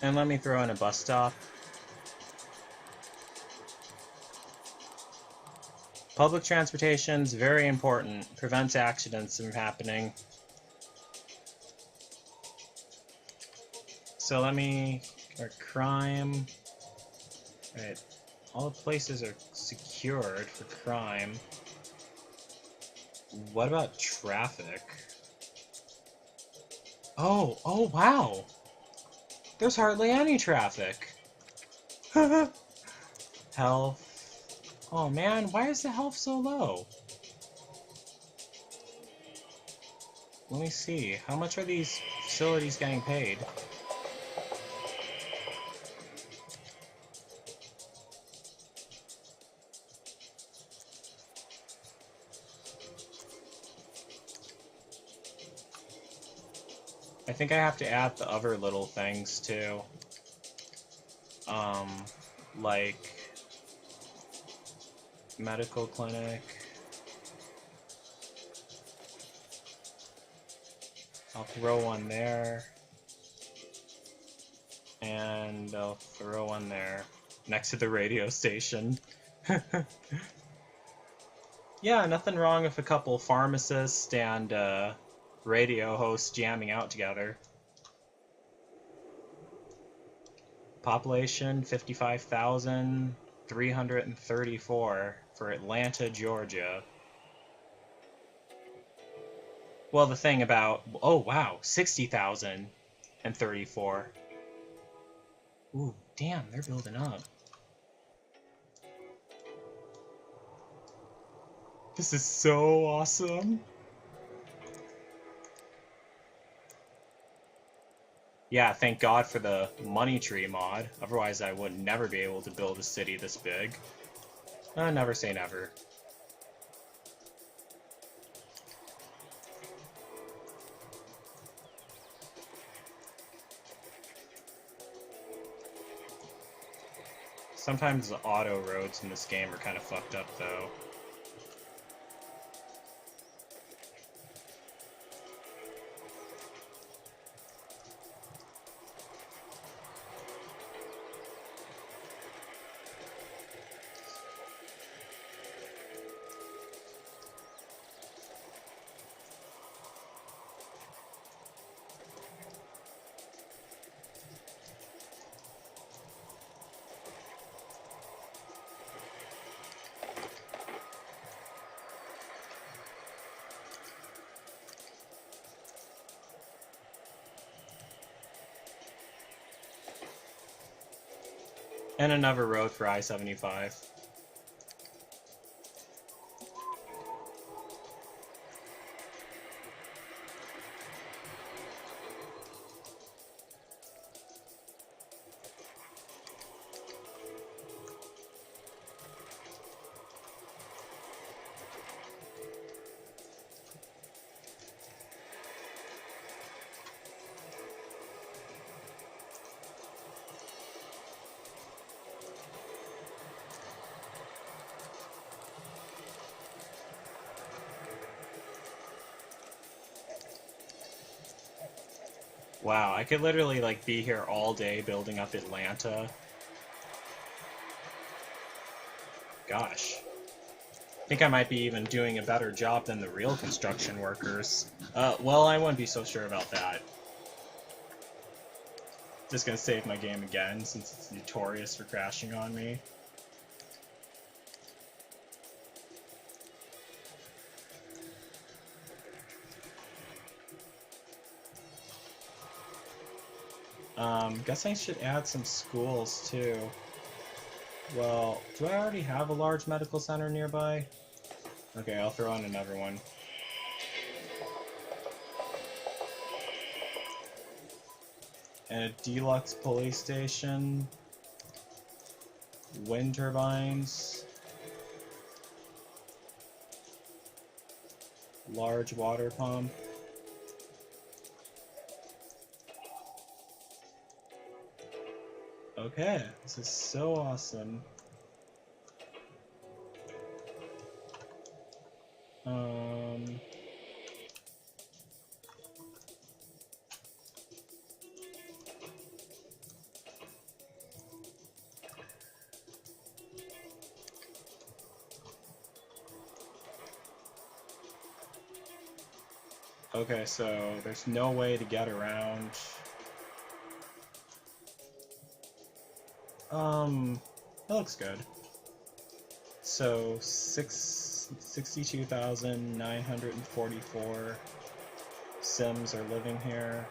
And let me throw in a bus stop. Public transportation is very important. Prevents accidents from happening. So let me... Or crime... Right. All places are secured for crime. What about traffic? Oh wow! There's hardly any traffic. Health. Oh man, why is the health so low? Let me see. How much are these facilities getting paid? I think I have to add the other little things too. Like medical clinic. I'll throw one there. And I'll throw one there. Next to the radio station. Yeah, nothing wrong with a couple pharmacists and radio hosts jamming out together. Population 55,334 for Atlanta, Georgia. Well, the thing about... Oh, wow, 60,034. Ooh, damn, they're building up. This is so awesome. Yeah, thank God for the money tree mod. Otherwise, I would never be able to build a city this big. Never say never. Sometimes the auto roads in this game are kind of fucked up, though. And another road for I-75. Wow, I could literally like be here all day building up Atlanta. Gosh. I think I might be even doing a better job than the real construction workers. Well, I wouldn't be so sure about that. Just gonna save my game again, since it's notorious for crashing on me. Guess I should add some schools, too. Well, do I already have a large medical center nearby? Okay, I'll throw in another one. And a deluxe police station. Wind turbines. Large water pump. Okay, this is so awesome. Okay, so there's no way to get around. That looks good. So 62,944 Sims are living here.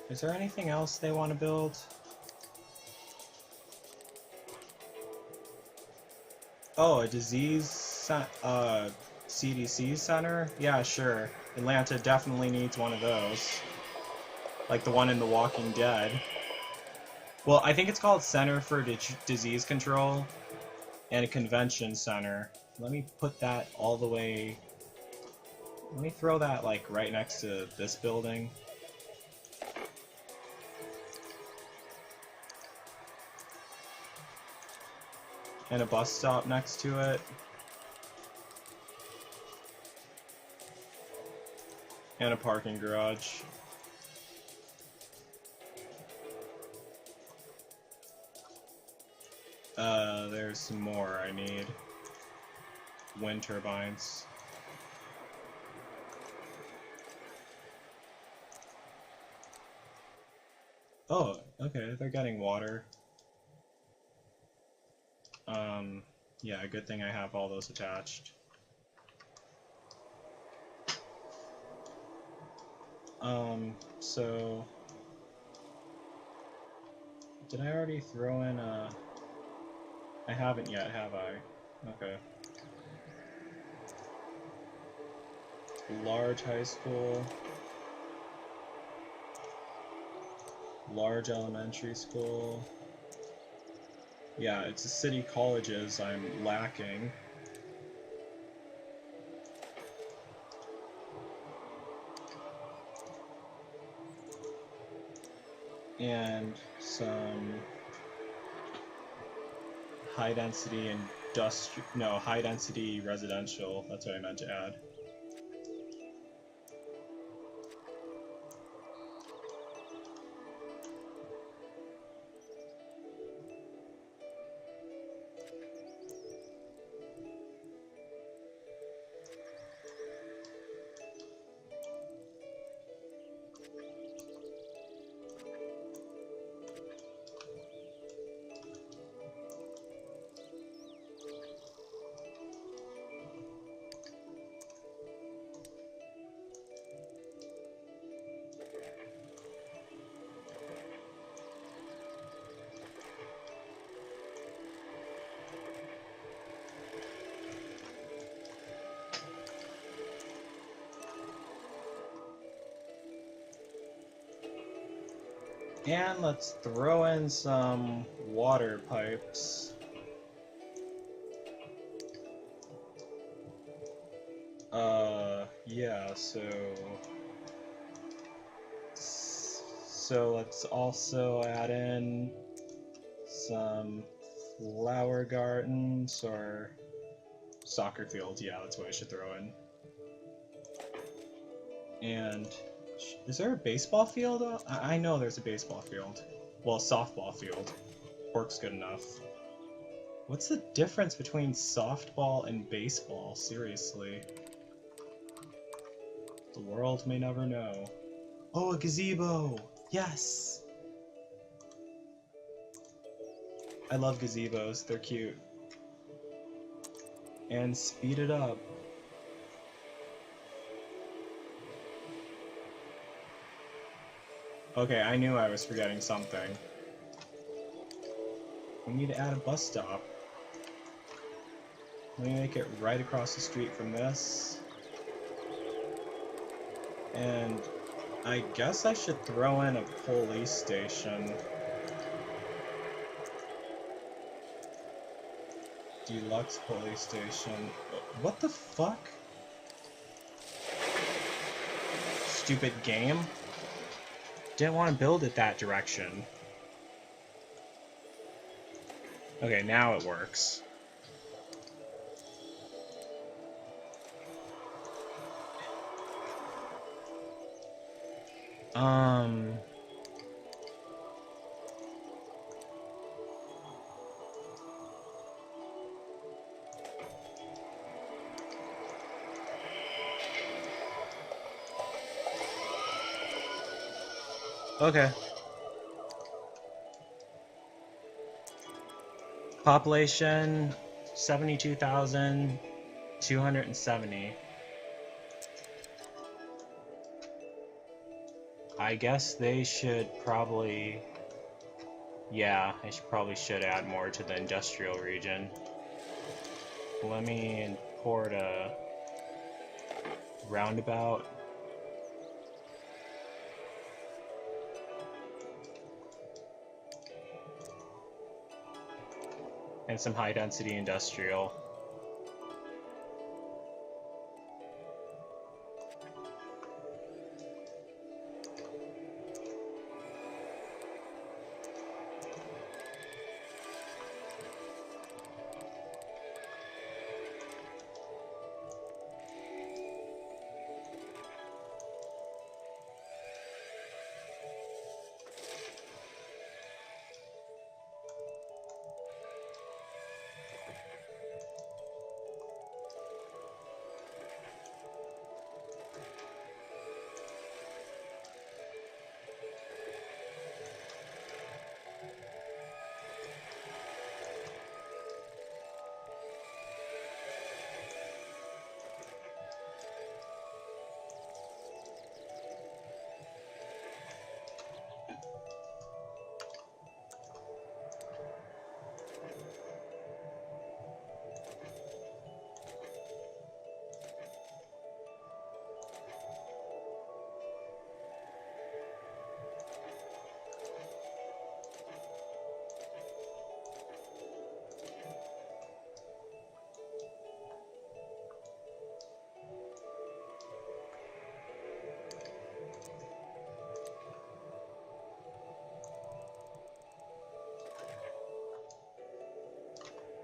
Is there anything else they want to build? Oh, a CDC center? Yeah, sure. Atlanta definitely needs one of those. Like the one in The Walking Dead. Well, I think it's called Center for Disease Control and a Convention Center. Let me put that all the way... Let me throw that, like, right next to this building. And a bus stop next to it. And a parking garage. There's some more I need. Wind turbines. Oh, okay, they're getting water. Yeah, good thing I have all those attached. So... Did I already throw in a... I haven't yet, have I? Okay. Large high school. Large elementary school. Yeah, it's the city colleges I'm lacking. And some high density high density residential, that's what I meant to add. And let's throw in some water pipes. Yeah, so let's also add in some flower gardens or soccer fields. Yeah, that's what I should throw in. And is there a baseball field? I know there's a baseball field. Well, softball field. Works good enough. What's the difference between softball and baseball? Seriously. The world may never know. Oh, a gazebo! Yes! I love gazebos, they're cute. And speed it up. Okay, I knew I was forgetting something. We need to add a bus stop. Let me make it right across the street from this. And I guess I should throw in a police station. Deluxe police station. What the fuck? Stupid game. Didn't want to build it that direction. Okay, now it works. Okay. Population 72,270. I guess they should probably... Yeah, I probably should add more to the industrial region. Let me import a roundabout. And some high-density industrial.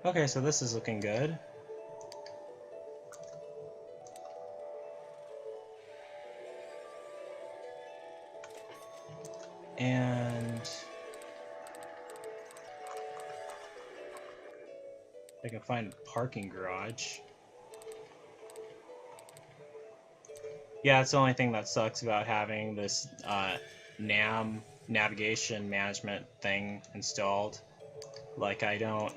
Okay, so this is looking good. And I can find a parking garage. Yeah, it's the only thing that sucks about having this navigation management thing installed. Like, I don't,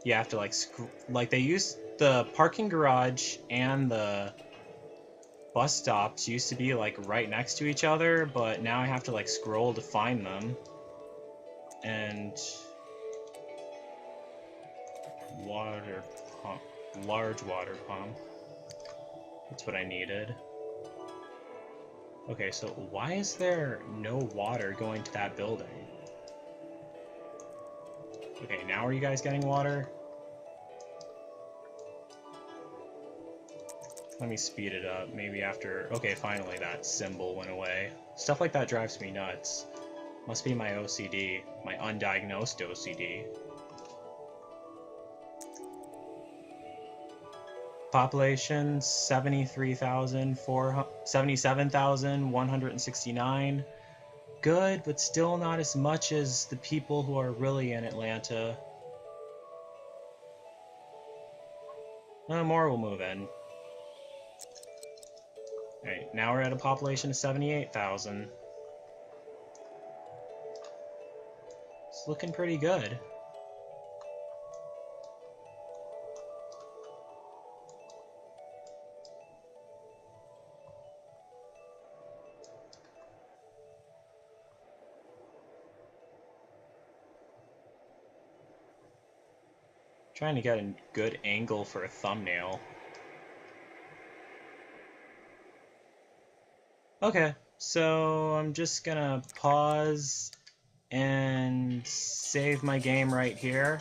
you have to, like, they use the parking garage and the bus stops used to be, like, right next to each other, but now I have to, like, scroll to find them. And water pump, large water pump. That's what I needed. Okay, so why is there no water going to that building? Okay, now are you guys getting water? Let me speed it up, maybe after... Okay, finally that symbol went away. Stuff like that drives me nuts. Must be my OCD, my undiagnosed OCD. Population 77,169. Good, but still not as much as the people who are really in Atlanta. No more will move in. Alright, now we're at a population of 78,000. It's looking pretty good. Trying to get a good angle for a thumbnail. Okay, so I'm just gonna pause and save my game right here.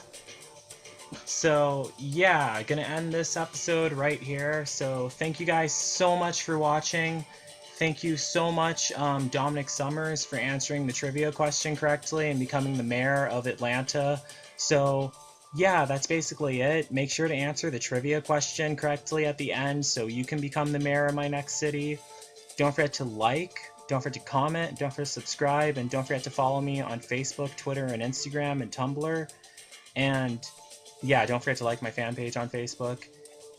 So yeah, gonna end this episode right here. So thank you guys so much for watching. Thank you so much, Dominic Summers, for answering the trivia question correctly and becoming the mayor of Atlanta. So yeah, that's basically it. Make sure to answer the trivia question correctly at the end so you can become the mayor of my next city. Don't forget to like, don't forget to comment, don't forget to subscribe, and don't forget to follow me on Facebook, Twitter, and Instagram, and Tumblr. And yeah, don't forget to like my fan page on Facebook.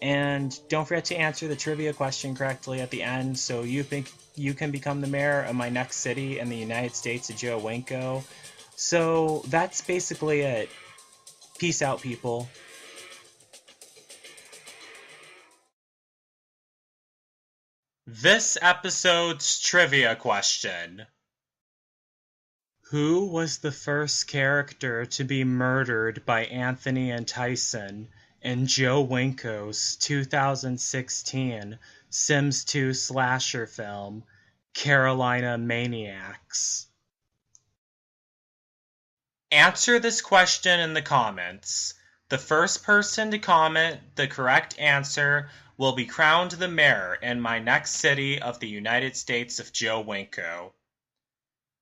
And don't forget to answer the trivia question correctly at the end so you think you can become the mayor of my next city in the United States of Joe Winko. So that's basically it. Peace out, people. This episode's trivia question. Who was the first character to be murdered by Anthony and Tyson in Joe Winko's 2016 Sims 2 slasher film, Carolina Maniacs? Answer this question in the comments. The first person to comment the correct answer will be crowned the mayor in my next city of the United States of Joe Winko.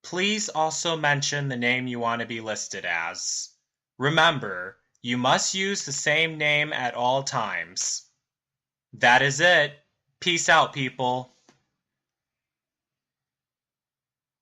Please also mention the name you want to be listed as. Remember, you must use the same name at all times. That is it. Peace out, people.